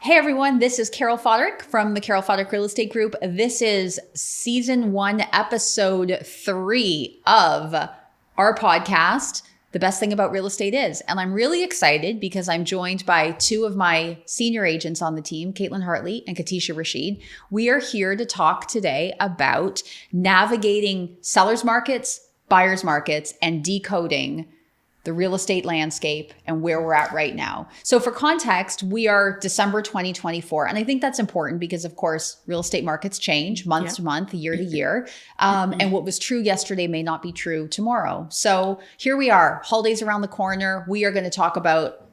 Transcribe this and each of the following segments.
Hey everyone, this is Carol Foderick from the Foderick Real Estate Group. This is season 1, episode 3 of our podcast, The Best Thing About Real Estate Is. And I'm really excited because I'm joined by 2 of my senior agents on the team, Hartley and Katisha Rasheed. We are here to talk today about navigating sellers markets, buyers markets, and decoding the real estate landscape and where we're at right now. So for context, we are December 2024. And I think that's important because, of course, real estate markets change month to month, year to year. And what was true yesterday may not be true tomorrow. So here we are, holidays around the corner. We are going to talk about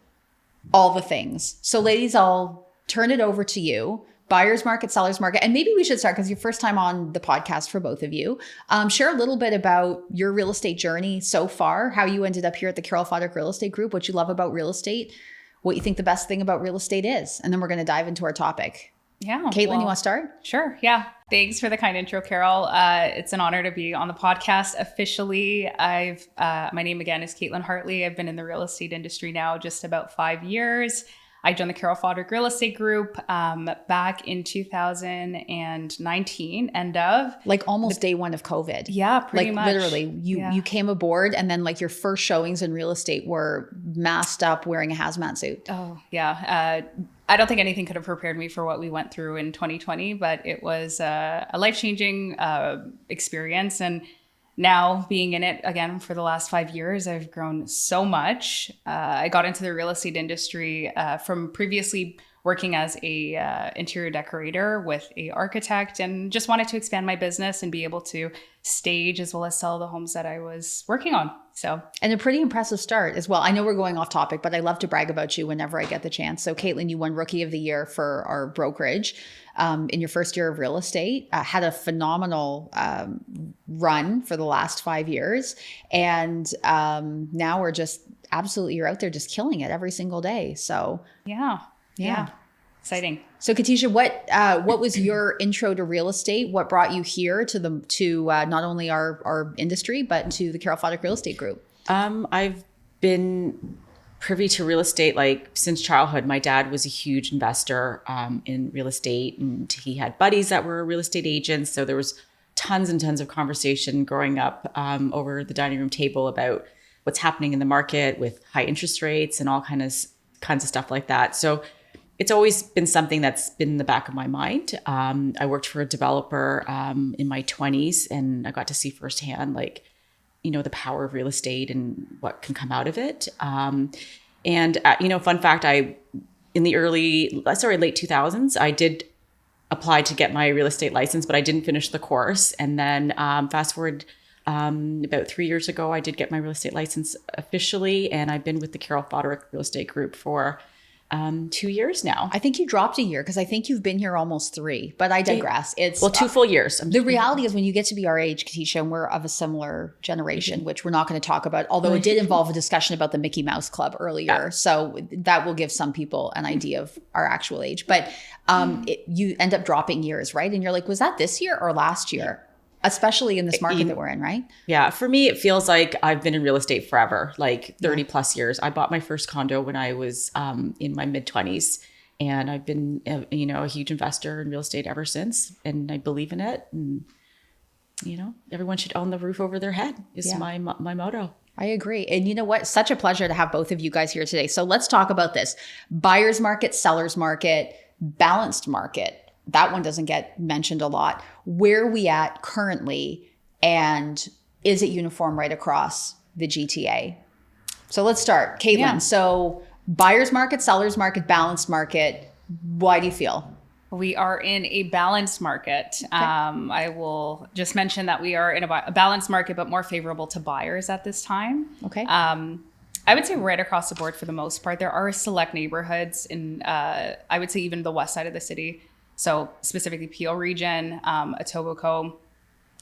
all the things. So ladies, I'll turn it over to you. Buyer's market, seller's market. And maybe we should start because your first time on the podcast for both of you. Share a little bit about your real estate journey so far, how you ended up here at the Foderick Real Estate Group, what you love about real estate, what you think the best thing about real estate is. And then we're going to dive into our topic. Yeah. Caitlin, you want to start? Sure. Yeah. Thanks for the kind intro, Carol. It's an honor to be on the podcast officially. My name again is Caitlin Hartley. I've been in the real estate industry now just about 5 years. I joined the Foderick Real Estate Group back in 2019, end of. Like almost day one of COVID. Yeah, pretty much. Like literally, you came aboard and then like your first showings in real estate were masked up wearing a hazmat suit. Oh, yeah. I don't think anything could have prepared me for what we went through in 2020, but it was a life-changing experience. And now being in it again for the last 5 years, I've grown so much. I got into the real estate industry from previously working as a interior decorator with a architect, and just wanted to expand my business and be able to stage as well as sell the homes that I was working on. And a pretty impressive start as well. I know we're going off topic, but I love to brag about you whenever I get the chance. So Caitlin, you won Rookie of the Year for our brokerage in your first year of real estate, had a phenomenal run for the last 5 years. And now we're just absolutely, you're out there just killing it every single day. So yeah. Exciting. So Katisha, what was your intro to real estate? What brought you here to not only our industry, but to the Foderick Real Estate Group? I've been privy to real estate like since childhood. My dad was a huge investor in real estate, and he had buddies that were real estate agents. So there was tons and tons of conversation growing up over the dining room table about what's happening in the market with high interest rates and all kinds of stuff like that. So it's always been something that's been in the back of my mind. I worked for a developer in my 20s, and I got to see firsthand, the power of real estate and what can come out of it. Fun fact, in the late 2000s, I did apply to get my real estate license, but I didn't finish the course. And then fast forward about 3 years ago, I did get my real estate license officially, and I've been with the Foderick Real Estate Group for 2 years now. I think you dropped a year because I think you've been here almost 3, but I digress. It's 2 full years. The reality is when you get to be our age, Katisha, and we're of a similar generation, which we're not going to talk about, although it did involve a discussion about the Mickey Mouse Club earlier. Yeah. So that will give some people an idea of our actual age, but you end up dropping years, right? And you're like, was that this year or last year? Especially in this market that we're in, right? Yeah. For me, it feels like I've been in real estate forever, like 30 plus years. I bought my first condo when I was in my mid-20s, and I've been, a huge investor in real estate ever since. And I believe in it. And, everyone should own the roof over their head is my motto. I agree. And you know what? Such a pleasure to have both of you guys here today. So let's talk about this. Buyer's market, seller's market, balanced market. That one doesn't get mentioned a lot. Where are we at currently, and is it uniform right across the GTA? So let's start. Caitlin, Yeah. So buyer's market, seller's market, balanced market. Why do you feel? We are in a balanced market. Okay. I will just mention that we are in a balanced market, but more favorable to buyers at this time. Okay. I would say right across the board for the most part. There are select neighborhoods in, I would say even the west side of the city. So specifically Peel region, Etobicoke,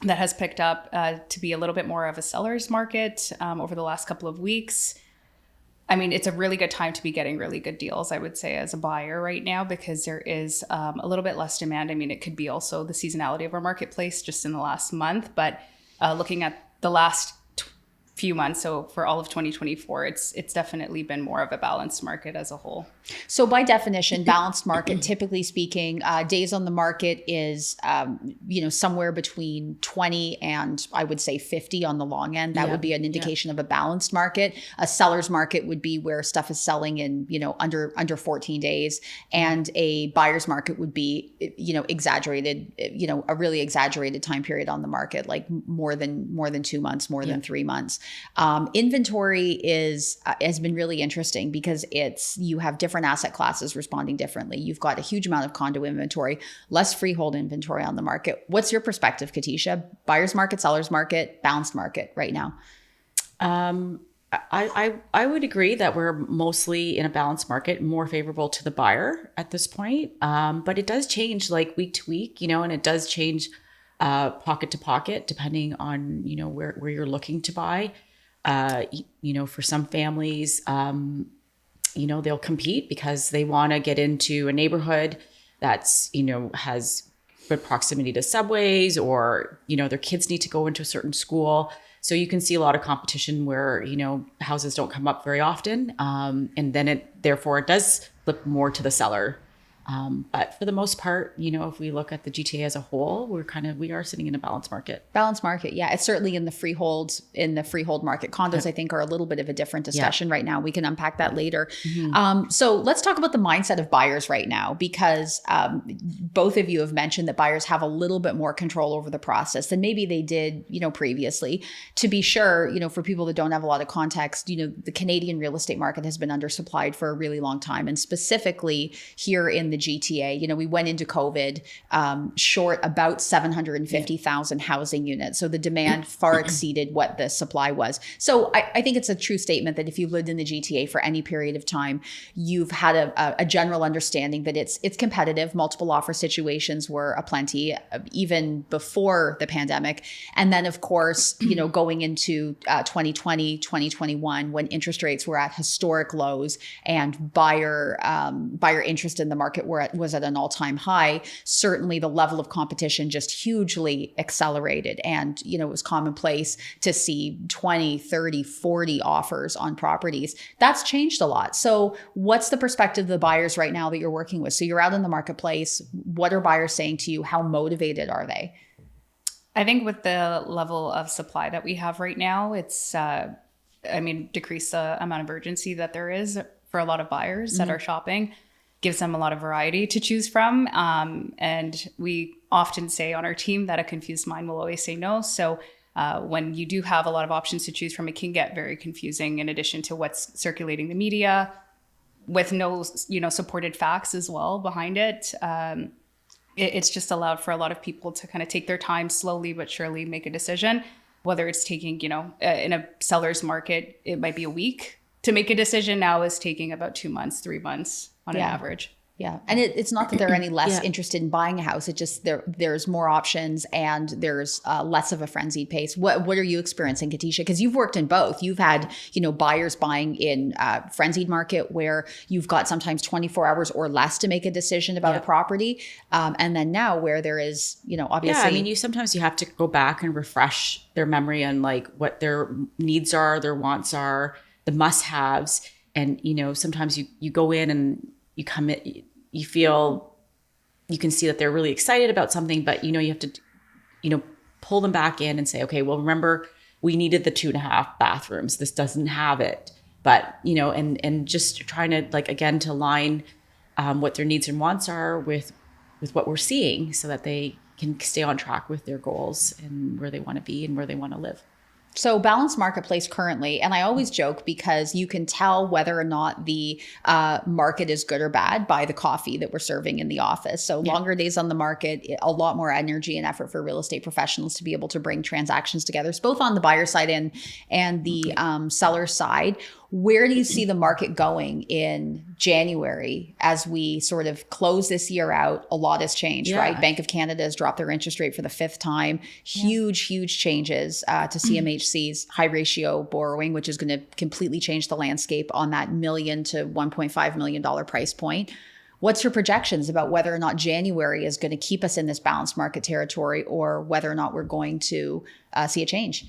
that has picked up to be a little bit more of a seller's market over the last couple of weeks. I mean, it's a really good time to be getting really good deals, I would say, as a buyer right now, because there is a little bit less demand. I mean, it could be also the seasonality of our marketplace just in the last month, but looking at the last few months, so for all of 2024, it's definitely been more of a balanced market as a whole. So by definition, balanced market, typically speaking, days on the market is, somewhere between 20 and I would say 50 on the long end. That would be an indication of a balanced market. A seller's market would be where stuff is selling in, under 14 days. And a buyer's market would be, exaggerated, a really exaggerated time period on the market, like more than 2 months, more than 3 months. Inventory has been really interesting because you have different asset classes responding differently. You've got a huge amount of condo inventory, less freehold inventory on the market. What's your perspective, Katisha? Buyer's market, seller's market, balanced market right now? I would agree that we're mostly in a balanced market, more favorable to the buyer at this point. But it does change like week to week, and it does change pocket to pocket depending on, where you're looking to buy. For some families, they'll compete because they want to get into a neighborhood that's, has good proximity to subways, or, their kids need to go into a certain school. So you can see a lot of competition where, houses don't come up very often. And then therefore it does flip more to the seller. But for the most part, if we look at the GTA as a whole, we are sitting in a balanced market. Balanced market. Yeah. It's certainly in the freehold market. Condos, I think, are a little bit of a different discussion right now. We can unpack that later. So let's talk about the mindset of buyers right now, because both of you have mentioned that buyers have a little bit more control over the process than maybe they did, previously. To be sure, for people that don't have a lot of context, the Canadian real estate market has been undersupplied for a really long time. And specifically here in the GTA, we went into COVID short about 750,000 housing units. So the demand far exceeded what the supply was. So I think it's a true statement that if you've lived in the GTA for any period of time, you've had a general understanding that it's competitive. Multiple offer situations were aplenty even before the pandemic. And then, of course, going into 2020, 2021, when interest rates were at historic lows and buyer interest in the market was at an all-time high, certainly the level of competition just hugely accelerated. And, it was commonplace to see 20, 30, 40 offers on properties. That's changed a lot. So what's the perspective of the buyers right now that you're working with? So you're out in the marketplace. What are buyers saying to you? How motivated are they? I think with the level of supply that we have right now, it's, decrease the amount of urgency that there is for a lot of buyers that are shopping. Gives them a lot of variety to choose from. And we often say on our team that a confused mind will always say no. So when you do have a lot of options to choose from, it can get very confusing in addition to what's circulating the media with no, supported facts as well behind it. It's just allowed for a lot of people to kind of take their time, slowly but surely make a decision, whether it's taking, in a seller's market, it might be a week to make a decision. Now is taking about 2 months, 3 months on an average. Yeah. And it's not that they're any less interested in buying a house. It just there's more options and there's less of a frenzied pace. What are you experiencing, Katisha? Because you've worked in both. You've had, buyers buying in frenzied market where you've got sometimes 24 hours or less to make a decision about a property. And then now where there is, obviously. Yeah, sometimes you have to go back and refresh their memory on like what their needs are, their wants are, the must-haves. And, sometimes you go in and you come in, you feel, you can see that they're really excited about something, but, you have to, pull them back in and say, okay, well, remember, we needed the 2.5 bathrooms. This doesn't have it. But, and just trying to again, to align what their needs and wants are with what we're seeing so that they can stay on track with their goals and where they want to be and where they want to live. So balanced marketplace currently, and I always joke because you can tell whether or not the market is good or bad by the coffee that we're serving in the office. So longer days on the market, a lot more energy and effort for real estate professionals to be able to bring transactions together, both on the buyer side and the seller side. Where do you see the market going in January as we sort of close this year out? A lot has changed, right? Bank of Canada has dropped their interest rate for the 5th time. Huge changes to CMHC's high ratio borrowing, which is going to completely change the landscape on that $1 million to $1.5 million price point. What's your projections about whether or not January is going to keep us in this balanced market territory or whether or not we're going to see a change?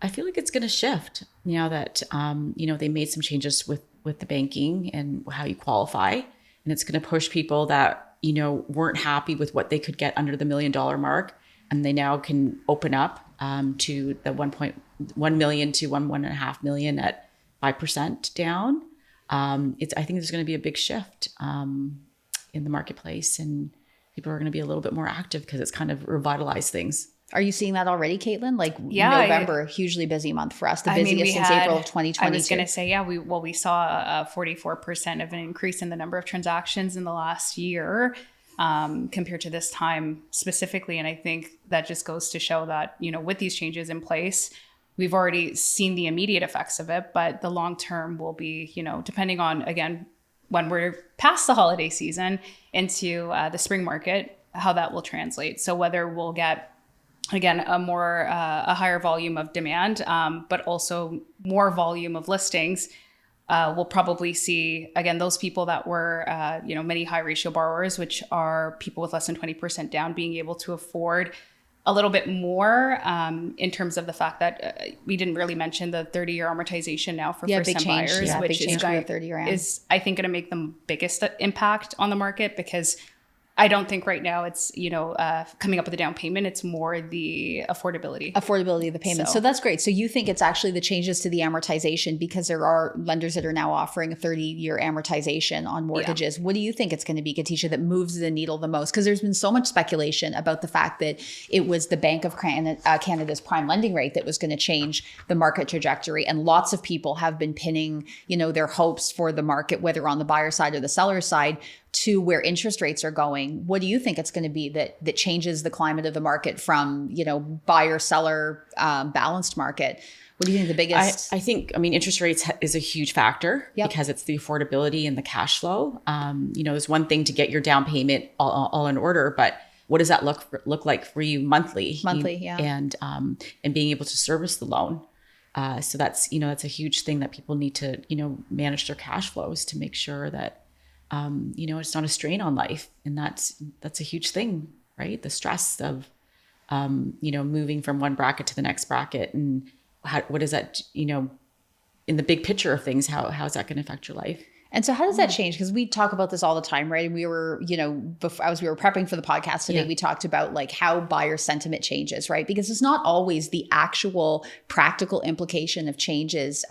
I feel like it's going to shift now that, they made some changes with with the banking and how you qualify. And it's going to push people that, weren't happy with what they could get under the $1 million mark. And they now can open up to the 1.1 million to 1.5 million at 5% down. I think there's going to be a big shift in the marketplace, and people are going to be a little bit more active because it's kind of revitalized things. Are you seeing that already, Caitlin? Yeah, November, hugely busy month for us, the busiest since April of 2022. I was going to say, we saw a 44% of an increase in the number of transactions in the last year compared to this time specifically. And I think that just goes to show that, with these changes in place, we've already seen the immediate effects of it, but the long term will be, depending on, again, when we're past the holiday season into the spring market, how that will translate. So whether we'll get, again, a higher volume of demand, but also more volume of listings, we'll probably see, again, those people that were, many high ratio borrowers, which are people with less than 20% down, being able to afford a little bit more in terms of the fact that we didn't really mention the 30-year amortization now for first-time buyers, which is, I think, going to make the biggest impact on the market, because I don't think right now it's, coming up with a down payment. It's more the affordability of the payment. So that's great. So you think it's actually the changes to the amortization, because there are lenders that are now offering a 30-year amortization on mortgages. Yeah. What do you think it's going to be, Katisha, that moves the needle the most? Because there's been so much speculation about the fact that it was the Bank of Canada's prime lending rate that was going to change the market trajectory. And lots of people have been pinning, their hopes for the market, whether on the buyer side or the seller side, to where interest rates are going. What do you think it's going to be that changes the climate of the market from, buyer seller balanced market? What do you think the biggest? I think interest rates is a huge factor. Yep. Because it's the affordability and the cash flow. There's one thing to get your down payment all in order, but what does that look like for you monthly? Yeah. And being able to service the loan. So that's a huge thing that people need to, manage their cash flows to make sure that it's not a strain on life. And that's a huge thing, right? The stress of, moving from one bracket to the next bracket, and what is that, in the big picture of things, how's that going to affect your life? And so how does that change? Because we talk about this all the time, right? And we were, as we were prepping for the podcast today, we talked about how buyer sentiment changes, right? Because it's not always the actual practical implication of changes,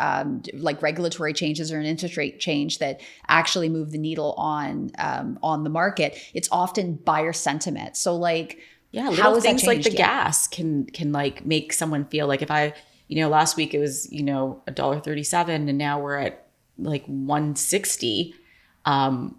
like regulatory changes or an interest rate change, that actually move the needle on the market. It's often buyer sentiment. So little things like the gas can make someone feel like, if I, last week it was, $1.37 and now we're at 160.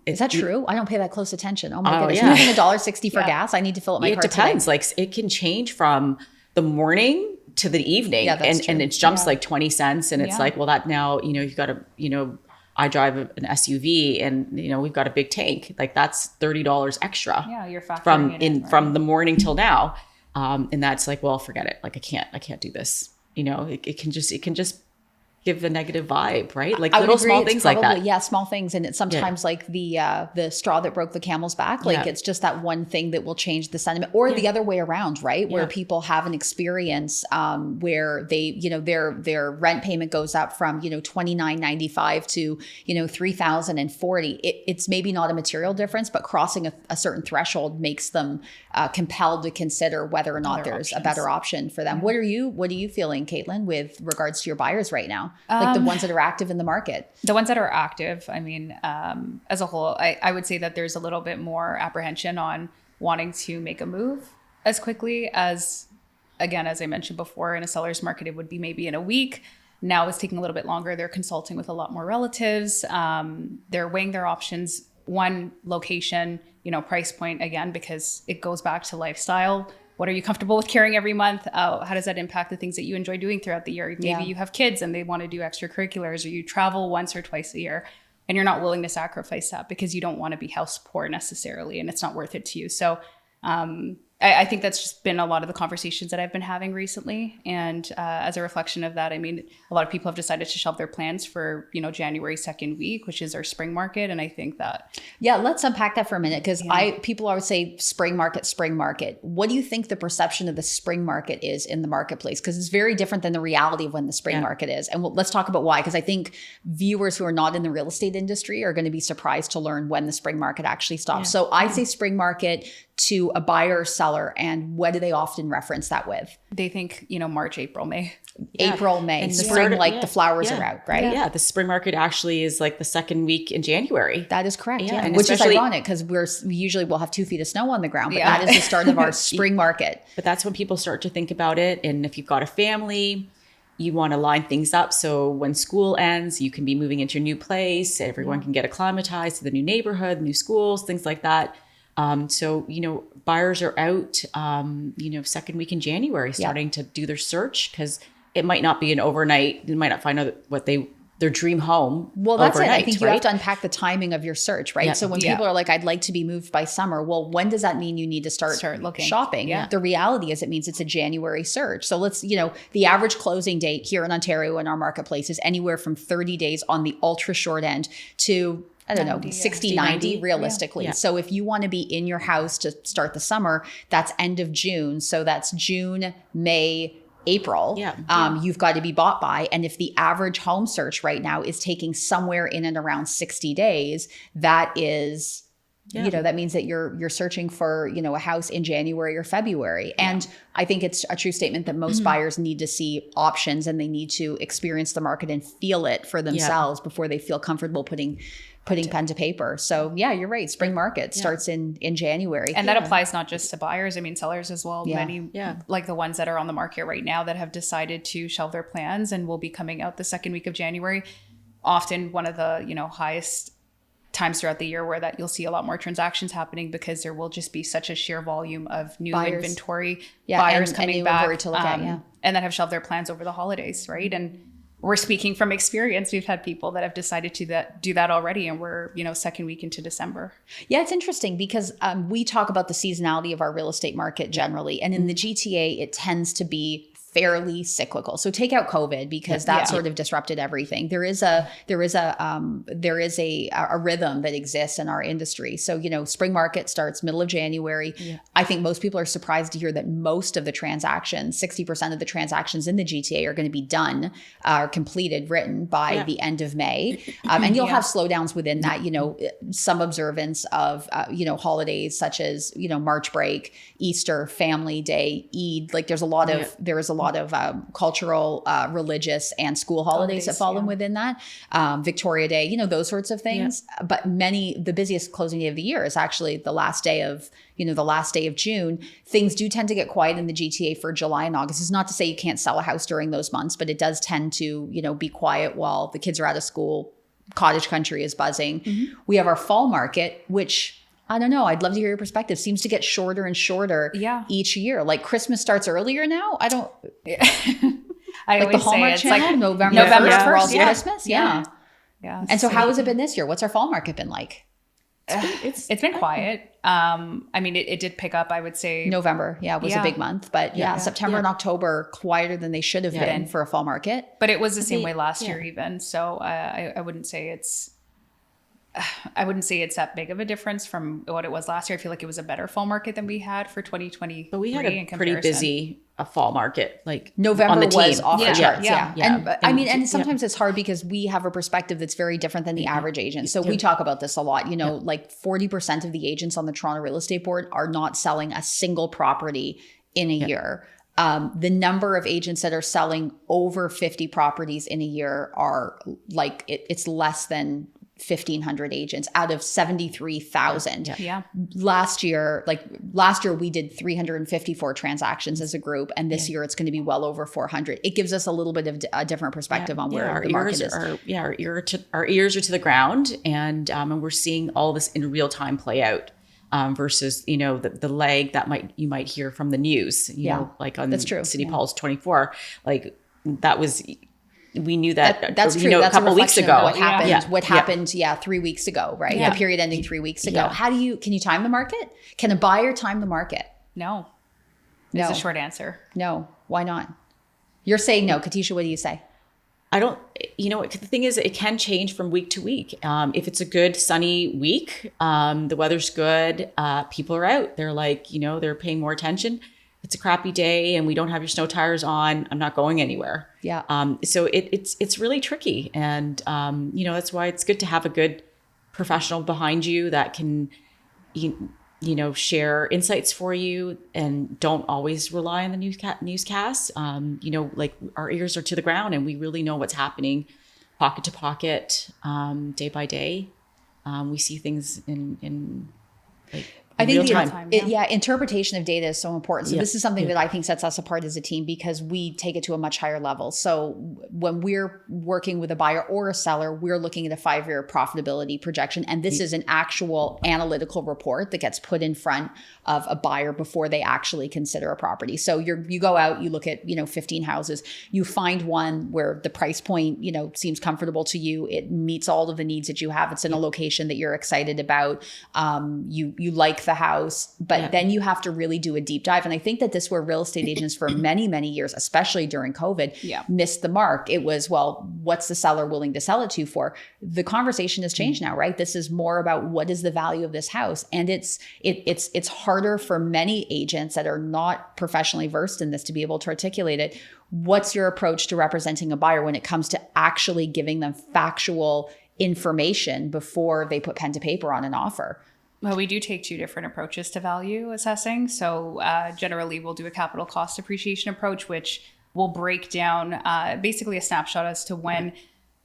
Is that true? I don't pay that close attention. Oh my goodness. Yeah. Moving $1.60 for gas. I need to fill up my car. It depends. Today. It can change from the morning to the evening, and it jumps 20 cents. And it's that now, you've got to, I drive an SUV, and we've got a big tank. That's $30 extra. Yeah, you're factoring from the morning till now. And that's forget it. I can't do this. It can just give a negative vibe, right? Little small things like that. Yeah, small things. And it's sometimes the straw that broke the camel's back. It's just that one thing that will change the sentiment, or the other way around, right? Where people have an experience where they, their rent payment goes up from, $29.95 to, $3,040. It's maybe not a material difference, but crossing a certain threshold makes them compelled to consider whether or not there's a better option for them. What are you feeling, Caitlin, with regards to your buyers right now? The ones that are active in the market. The ones that are active, as a whole, I would say that there's a little bit more apprehension on wanting to make a move as quickly as, again, as I mentioned before, in a seller's market, it would be maybe in a week. Now it's taking a little bit longer. They're consulting with a lot more relatives. They're weighing their options. One, location, price point, again, because it goes back to lifestyle. What are you comfortable with carrying every month? How does that impact the things that you enjoy doing throughout the year? Maybe you have kids and they want to do extracurriculars, or you travel once or twice a year and you're not willing to sacrifice that because you don't want to be house poor necessarily, and it's not worth it to you. So I think that's just been a lot of the conversations that I've been having recently. And as a reflection of that, I mean, a lot of people have decided to shelve their plans for, January 2nd week, which is our spring market. And I think that. Yeah, let's unpack that for a minute, because people always say spring market, spring market. What do you think the perception of the spring market is in the marketplace? Because it's very different than the reality of when the spring market is. And let's talk about why, because I think viewers who are not in the real estate industry are going to be surprised to learn when the spring market actually stops. So I say spring market to a buyer or seller, and what do they often reference that with? They think, March, April, May. April, May, and spring, the flowers are out, right? Yeah, the spring market actually is like the second week in January. That is correct. Yeah, And which is ironic because we usually will have 2 feet of snow on the ground, but that is the start of our spring market. But that's when people start to think about it. And if you've got a family, you want to line things up so when school ends, you can be moving into your new place. Everyone can get acclimatized to the new neighborhood, new schools, things like that. So, buyers are out, second week in January, starting to do their search, because it might not be an overnight. They might not find out what their dream home. Well, that's overnight, it. I think you have to unpack the timing of your search, right? So when people are like, I'd like to be moved by summer. Well, when does that mean you need to start looking, shopping? Yeah. The reality is it means it's a January search. So let's, the average closing date here in Ontario in our marketplace is anywhere from 30 days on the ultra short end to 60, 90 realistically. Yeah. So if you want to be in your house to start the summer, that's end of June. So that's June, May, April. You've got to be bought by. And if the average home search right now is taking somewhere in and around 60 days, that is, that means that you're searching for, a house in January or February. And I think it's a true statement that most buyers need to see options, and they need to experience the market and feel it for themselves before they feel comfortable putting pen to paper. So you're right. Spring market starts in January. And that applies not just to buyers, I mean, sellers as well. Many, like the ones that are on the market right now that have decided to shelve their plans and will be coming out the second week of January. Often one of the, highest times throughout the year where that you'll see a lot more transactions happening, because there will just be such a sheer volume of new inventory, buyers coming back, to look at, and that have shelved their plans over the holidays, right? And we're speaking from experience. We've had people that have decided to do that already, and we're, second week into December. Yeah, it's interesting because we talk about the seasonality of our real estate market generally. And in the GTA, it tends to be fairly cyclical. So take out COVID, because that sort of disrupted everything. There is a rhythm that exists in our industry. So, spring market starts middle of January. I think most people are surprised to hear that most of the transactions, 60% of the transactions in the GTA are going to be done or completed, written by the end of May. And you'll have slowdowns within that, some observance of, holidays such as, March break, Easter, Family Day, Eid. Like there is a lot of cultural, religious, and school holidays that fall in within that. Victoria Day, those sorts of things. But the busiest closing day of the year is actually the last day of June. Things do tend to get quiet in the GTA for July and August. It's not to say you can't sell a house during those months, but it does tend to, be quiet while the kids are out of school. Cottage country is buzzing. We have our fall market, which I don't know. I'd love to hear your perspective. Seems to get shorter and shorter each year. Like Christmas starts earlier now. I don't. I like the Hallmark Channel, like November 1st for all Christmas. Yeah. And so how has it been this year? What's our fall market been like? It's been quiet. I mean, it did pick up, I would say. November, was a big month. But September and October, quieter than they should have been for a fall market. But it was the same way last year even. So I wouldn't say it's that big of a difference from what it was last year. I feel like it was a better fall market than we had for 2020. But we had a pretty busy fall market. Like November was off the charts. And sometimes it's hard because we have a perspective that's very different than the average agent. So we talk about this a lot. Like 40% of the agents on the Toronto Real Estate Board are not selling a single property in a year. The number of agents that are selling over 50 properties in a year are like, it's less than 1,500 agents out of 73,000. Last year we did 354 transactions as a group, and this year it's going to be well over 400. It gives us a little bit of a different perspective on where the market is. Our ears are to the ground, and we're seeing all this in real time play out. Versus, the lag that you might hear from the news, like on City Pulse 24, like that was. We knew that's true. That's a couple weeks ago. What happened 3 weeks ago, right? The period ending 3 weeks ago. Can you time the market? Can a buyer time the market? No. is the short answer. No. Why not? You're saying no. Katisha, what do you say? I don't, the thing is, it can change from week to week. If it's a good sunny week, the weather's good, people are out. They're like, they're paying more attention. It's a crappy day and we don't have your snow tires on, I'm not going anywhere. Yeah. So it's really tricky. And, that's why it's good to have a good professional behind you that can, share insights for you and don't always rely on the newscasts. Like our ears are to the ground and we really know what's happening pocket to pocket, day by day. We see things in I think real time. Interpretation of data is so important. So this is something that I think sets us apart as a team because we take it to a much higher level. So when we're working with a buyer or a seller, we're looking at a 5-year profitability projection. And this is an actual analytical report that gets put in front of a buyer before they actually consider a property. So you go out, you look at, 15 houses, you find one where the price point, seems comfortable to you. It meets all of the needs that you have. It's in a location that you're excited about. You like the house, but then you have to really do a deep dive. And I think that this is where real estate agents for many, many years, especially during COVID, missed the mark. It was, well, what's the seller willing to sell it to for? The conversation has changed now, right? This is more about what is the value of this house. And it's harder for many agents that are not professionally versed in this to be able to articulate it. What's your approach to representing a buyer when it comes to actually giving them factual information before they put pen to paper on an offer? Well, we do take 2 different approaches to value assessing. So generally, we'll do a capital cost appreciation approach, which will break down basically a snapshot as to when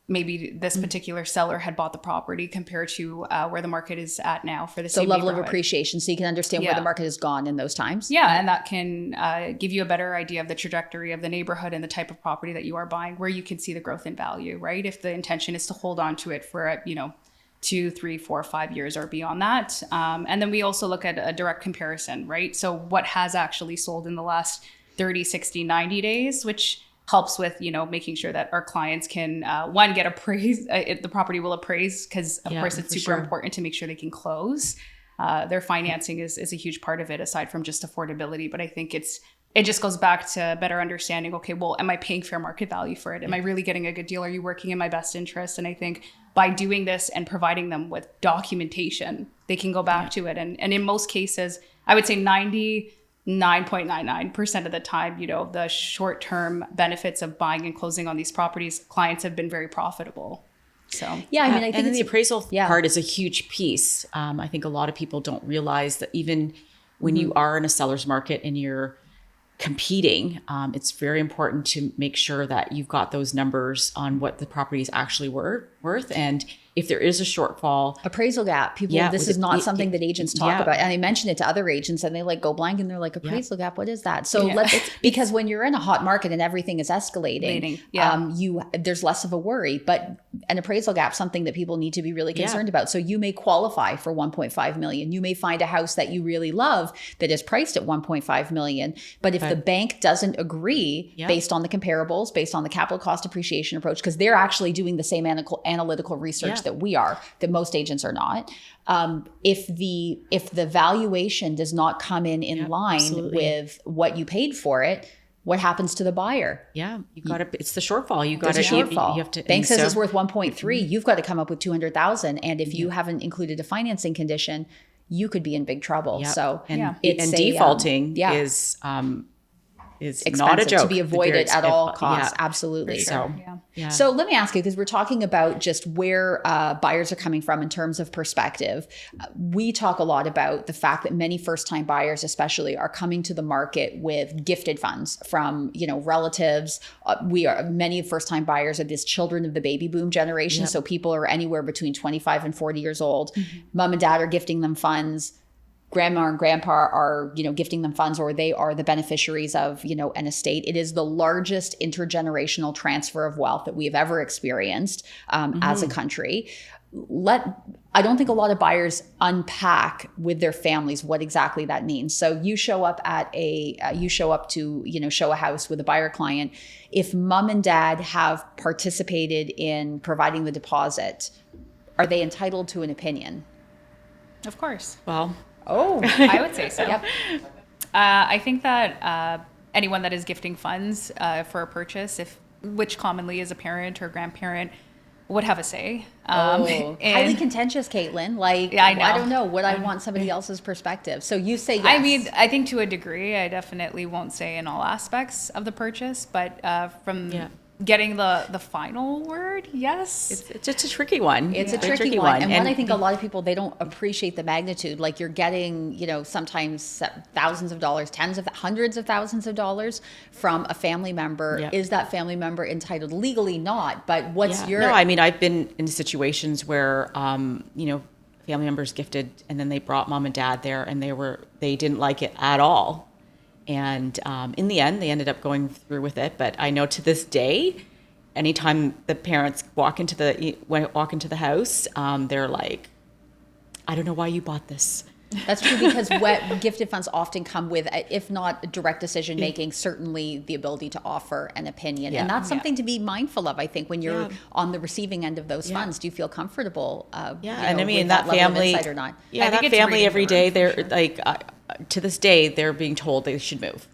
maybe this particular seller had bought the property compared to where the market is at now for the same level of appreciation, so you can understand where the market has gone in those times. Yeah, and that can give you a better idea of the trajectory of the neighborhood and the type of property that you are buying, where you can see the growth in value, right? If the intention is to hold on to it for 2, 3, 4, 5 years or beyond that. And then we also look at a direct comparison, right? So what has actually sold in the last 30, 60, 90 days, which helps with, making sure that our clients can, one, get appraised, the property will appraise, because of course it's super important to make sure they can close. Their financing is a huge part of it, aside from just affordability. But I think it just goes back to better understanding, okay, well, am I paying fair market value for it? Am I really getting a good deal? Are you working in my best interest? And I think by doing this and providing them with documentation, they can go back to it. And in most cases, I would say 99.99% of the time, the short-term benefits of buying and closing on these properties, clients have been very profitable. So I think and then the appraisal part is a huge piece. I think a lot of people don't realize that even when you are in a seller's market and you're competing, it's very important to make sure that you've got those numbers on what the property is actually worth. And if there is a shortfall, appraisal gap, people, this is not something that agents talk about. And I mention it to other agents and they go blank and they're like, appraisal gap, what is that? So because when you're in a hot market and everything is escalating, there's less of a worry, but an appraisal gap, something that people need to be really concerned about. So you may qualify for 1.5 million. You may find a house that you really love that is priced at 1.5 million. But if the bank doesn't agree based on the comparables, based on the capital cost appreciation approach, because they're actually doing the same analytical research that we are, that most agents are not. If the valuation does not come in line with what you paid for it, what happens to the buyer? Yeah, you got to. It's the shortfall. You have to. Bank says it's worth 1.3. You've got to come up with 200,000, and if you haven't included a financing condition, you could be in big trouble. Yeah. So and defaulting is not a joke. To be avoided at all costs. Yeah. Absolutely. Sure. So let me ask you, because we're talking about just where buyers are coming from in terms of perspective. We talk a lot about the fact that many first-time buyers, especially, are coming to the market with gifted funds from relatives. Many first-time buyers are these children of the baby boom generation. So people are anywhere between 25 and 40 years old. Mom and dad are gifting them funds. Grandma and grandpa are, gifting them funds, or they are the beneficiaries of, an estate. It is the largest intergenerational transfer of wealth that we have ever experienced as a country. I don't think a lot of buyers unpack with their families what exactly that means. So you show up to show a house with a buyer client. If mom and dad have participated in providing the deposit, are they entitled to an opinion? Of course. Well. I would say so. I think that anyone that is gifting funds for a purchase, which commonly is a parent or grandparent, would have a say. Highly contentious, Caitlin. Like, Yeah, I know. I don't know. Would I want somebody else's perspective? So you say yes. I mean, I think to a degree, I definitely won't say in all aspects of the purchase, but from getting the final word, yes. It's just a tricky one. It's a tricky one. And I think a lot of people, they don't appreciate the magnitude. Like you're getting, sometimes thousands of dollars, hundreds of thousands of dollars from a family member. Yeah. Is that family member entitled? Legally not, but what's your... No, I mean, I've been in situations where, family members gifted and then they brought mom and dad there and they didn't like it at all. And in the end, they ended up going through with it. But I know to this day, anytime the parents walk into the house, they're like, "I don't know why you bought this." That's true, because gifted funds often come with, if not direct decision making, certainly the ability to offer an opinion, and that's something to be mindful of. I think when you're on the receiving end of those funds, do you feel comfortable? And I mean with that family, insight or not? Yeah, that family every day, they're like. To this day, they're being told they should move.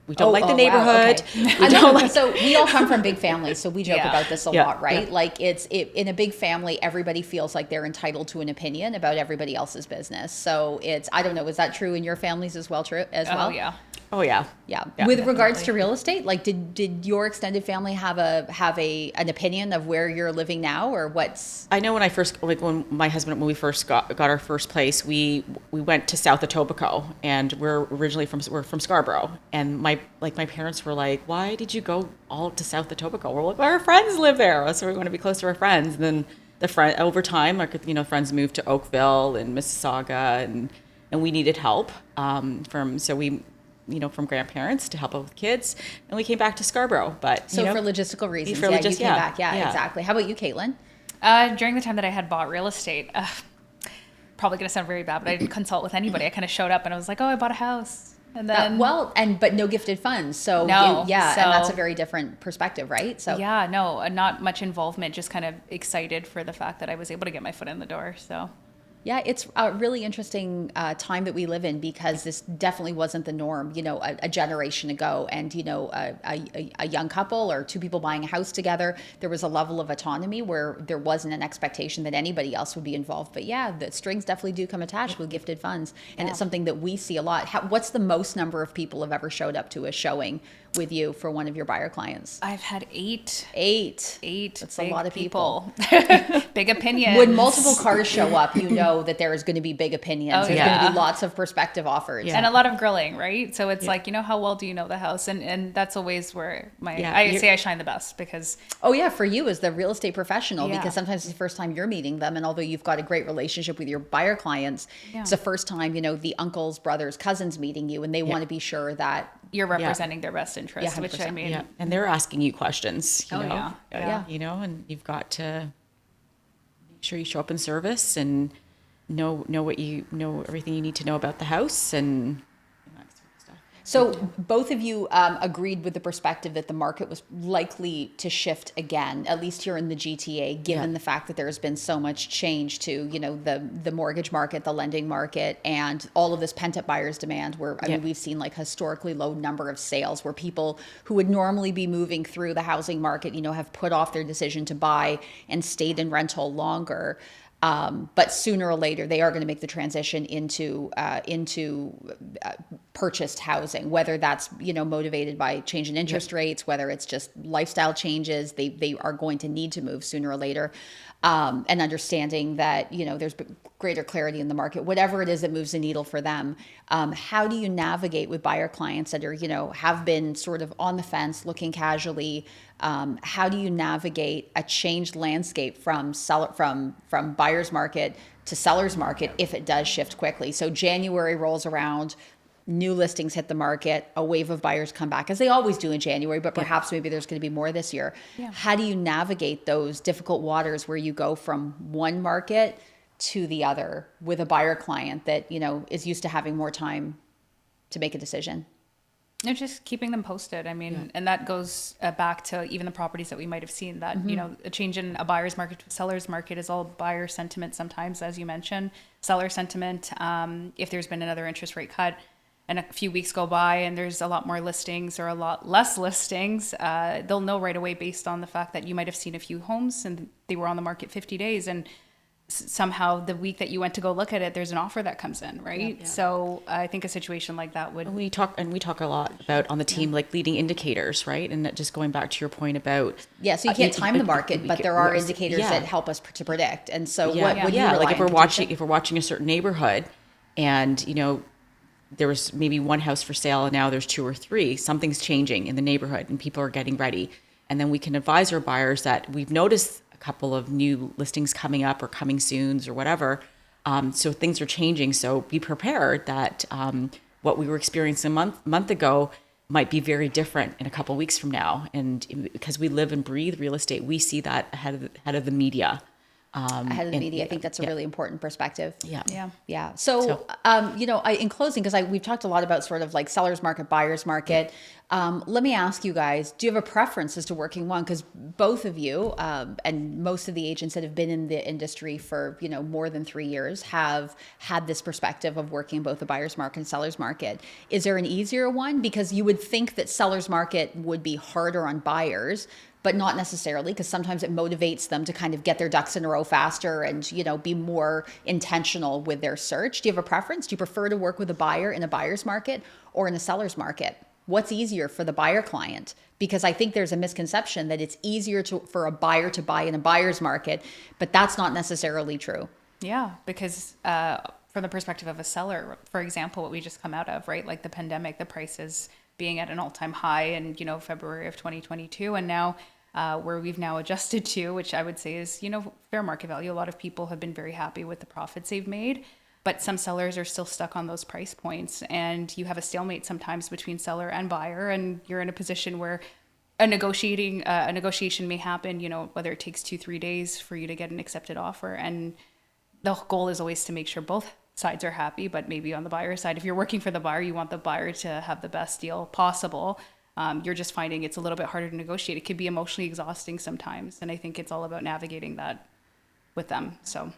We don't like the neighborhood. Wow, okay. We don't like. So we all come from big families, so we joke about this a lot, right? Yeah. Like in a big family, everybody feels like they're entitled to an opinion about everybody else's business. So I don't know, is that true in your families as well? Oh yeah. Oh yeah. Yeah. Yeah, With regards to real estate, like did your extended family have an opinion of where you're living now, or what's? I know when we first got our first place, we went to South Etobicoke, and we're from Scarborough, and my parents were like, "Why did you go all to South Etobicoke?" We're like, "Our friends live there, so we want to be close to our friends." And then over time, friends moved to Oakville and Mississauga, and we needed help from grandparents to help out with kids, and we came back to Scarborough. But for logistical reasons, you came back. Yeah, exactly. How about you, Caitlin? During the time that I had bought real estate, probably going to sound very bad, but I didn't consult with anybody. I kind of showed up and I was like, "Oh, I bought a house," and then but no gifted funds. So no, and that's a very different perspective, right? So not much involvement. Just kind of excited for the fact that I was able to get my foot in the door. So. Yeah, it's a really interesting time that we live in, because this definitely wasn't the norm, a generation ago. And, a young couple or two people buying a house together, there was a level of autonomy where there wasn't an expectation that anybody else would be involved. But the strings definitely do come attached with gifted funds. And it's something that we see a lot. What's the most number of people have ever showed up to a showing with you for one of your buyer clients? I've had 8. 8. That's a lot of people. Big opinions. When multiple cars show up, you know that there is going to be big opinions. There's going to be lots of perspective offers. And a lot of grilling, right? So it's like, how well do you know the house? And that's always where I say I shine the best, because... Oh yeah, for you as the real estate professional, because sometimes it's the first time you're meeting them, and although you've got a great relationship with your buyer clients, it's the first time, the uncles, brothers, cousins meeting you, and they want to be sure that you're representing their best interest, which I mean... Yeah. And they're asking you questions, and you've got to make sure you show up in service and know everything you need to know about the house and that sort of stuff. So both of you agreed with the perspective that the market was likely to shift again, at least here in the GTA, given the fact that there has been so much change to, the mortgage market, the lending market, and all of this pent-up buyers demand, where, I mean, we've seen like historically low number of sales, where people who would normally be moving through the housing market, have put off their decision to buy and stayed in rental longer. But sooner or later, they are going to make the transition into purchased housing, whether that's, motivated by change in interest rates, whether it's just lifestyle changes, they are going to need to move sooner or later. And understanding that, there's greater clarity in the market, whatever it is that moves the needle for them. How do you navigate with buyer clients that are, have been sort of on the fence, looking casually? How do you navigate a changed landscape from buyer's market to seller's market if it does shift quickly? So January rolls around, new listings hit the market, a wave of buyers come back, as they always do in January, but perhaps maybe there's going to be more this year. Yeah. How do you navigate those difficult waters where you go from one market to the other with a buyer client that, is used to having more time to make a decision? Just keeping them posted. I mean, and that goes back to even the properties that we might have seen that, a change in a buyer's market to a seller's market is all buyer sentiment sometimes, as you mentioned, seller sentiment. If there's been another interest rate cut, and a few weeks go by and there's a lot more listings or a lot less listings, they'll know right away based on the fact that you might have seen a few homes and they were on the market 50 days and somehow the week that you went to go look at it, there's an offer that comes in, right? Yeah. So I think a situation like that would... We talk a lot about on the team, like leading indicators, right? And that just going back to your point about... Yeah, so you can't time the market, but there are indicators that help us to predict. And so what would you rely like if on, we're watching a certain neighborhood and, there was maybe one house for sale and now there's 2 or 3, something's changing in the neighborhood and people are getting ready. And then we can advise our buyers that we've noticed couple of new listings coming up or coming soons or whatever. So things are changing. So be prepared that what we were experiencing a month ago might be very different in a couple of weeks from now. And because we live and breathe real estate, we see that ahead of the media. Ahead of the media. I think that's a really important perspective. Yeah. So in closing, because we've talked a lot about sort of like seller's market, buyer's market. Let me ask you guys, do you have a preference as to working one? Because both of you and most of the agents that have been in the industry for, more than 3 years have had this perspective of working both the buyer's market and seller's market. Is there an easier one? Because you would think that seller's market would be harder on buyers, but not necessarily, because sometimes it motivates them to kind of get their ducks in a row faster and, be more intentional with their search. Do you have a preference? Do you prefer to work with a buyer in a buyer's market or in a seller's market? What's easier for the buyer client? Because I think there's a misconception that it's easier for a buyer to buy in a buyer's market, but that's not necessarily true. Yeah, because from the perspective of a seller, for example, what we just come out of, right? Like the pandemic, the prices being at an all-time high in, February of 2022. And now where we've now adjusted to, which I would say is, fair market value. A lot of people have been very happy with the profits they've made, but some sellers are still stuck on those price points. And you have a stalemate sometimes between seller and buyer. And you're in a position where a negotiation may happen, whether it takes 2-3 days for you to get an accepted offer. And the goal is always to make sure both sides are happy, but maybe on the buyer side, if you're working for the buyer, you want the buyer to have the best deal possible. You're just finding it's a little bit harder to negotiate. It could be emotionally exhausting sometimes. And I think it's all about navigating that with them. So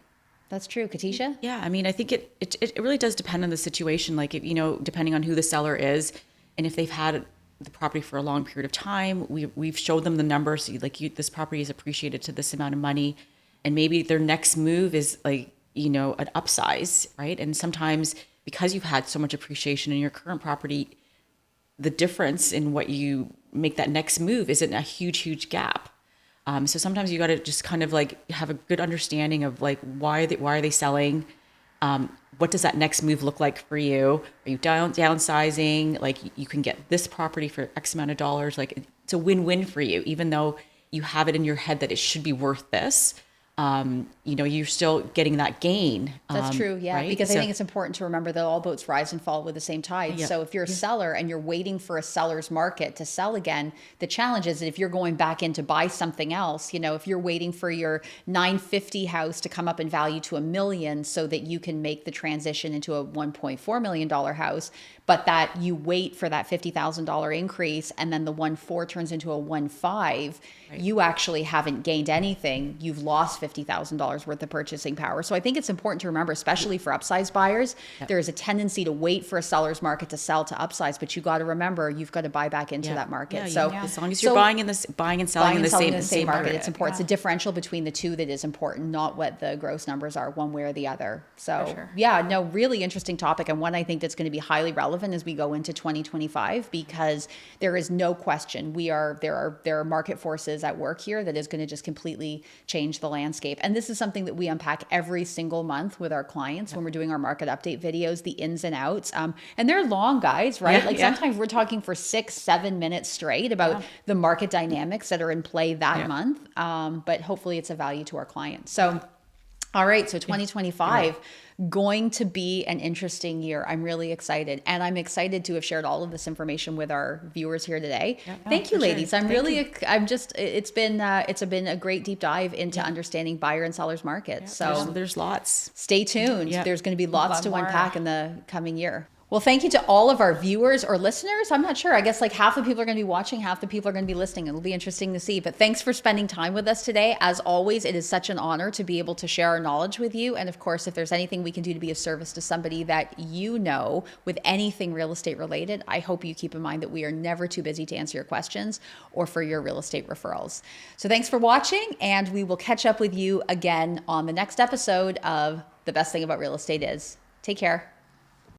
that's true. Katisha? Yeah. I mean, I think it really does depend on the situation. Like, depending on who the seller is and if they've had the property for a long period of time, we've showed them the numbers. This property is appreciated to this amount of money. And maybe their next move is like, an upsize, right? And sometimes because you've had so much appreciation in your current property, the difference in what you make that next move isn't a huge gap. So sometimes you got to just kind of like have a good understanding of like why are they selling? What does that next move look like for you? Are you downsizing? Like you can get this property for X amount of dollars. Like it's a win-win for you, even though you have it in your head that it should be worth this. You're still getting that gain. That's true. Yeah. Right? Because I think it's important to remember that all boats rise and fall with the same tide. Yeah. So if you're a seller and you're waiting for a seller's market to sell again, the challenge is that if you're going back in to buy something else, if you're waiting for your 950 house to come up in value to $1 million so that you can make the transition into a $1.4 million house, but that you wait for that $50,000 increase and then the 1.4 turns into a 1.5, right. You actually haven't gained anything. You've lost $50,000 worth of purchasing power. So I think it's important to remember, especially for upsize buyers, there is a tendency to wait for a seller's market to sell to upsize, but you got to remember you've got to buy back into that market. So as long as you're buying and selling in the same market, it's important. It's a differential between the two that is important, not what the gross numbers are one way or the other. So really interesting topic, and one I think that's going to be highly relevant as we go into 2025, because there is no question there are market forces at work here that is going to just completely change the landscape. And this is something that we unpack every single month with our clients when we're doing our market update videos, the ins and outs. And they're long, guys, right? Sometimes we're talking for 6-7 minutes straight about the market dynamics that are in play that month. But hopefully it's a value to our clients. So, all right. So 2025, going to be an interesting year. I'm really excited. And I'm excited to have shared all of this information with our viewers here today. Thank you, ladies. Sure. It's been a great deep dive into understanding buyer and seller's markets. So there's lots. Stay tuned. There's going to be lots to unpack in the coming year. Well, thank you to all of our viewers or listeners. I'm not sure. I guess like half the people are going to be watching, half the people are going to be listening. It'll be interesting to see. But thanks for spending time with us today. As always, it is such an honor to be able to share our knowledge with you. And of course, if there's anything we can do to be of service to somebody that you know with anything real estate related, I hope you keep in mind that we are never too busy to answer your questions or for your real estate referrals. So thanks for watching, and we will catch up with you again on the next episode of The Best Thing About Real Estate Is. Take care.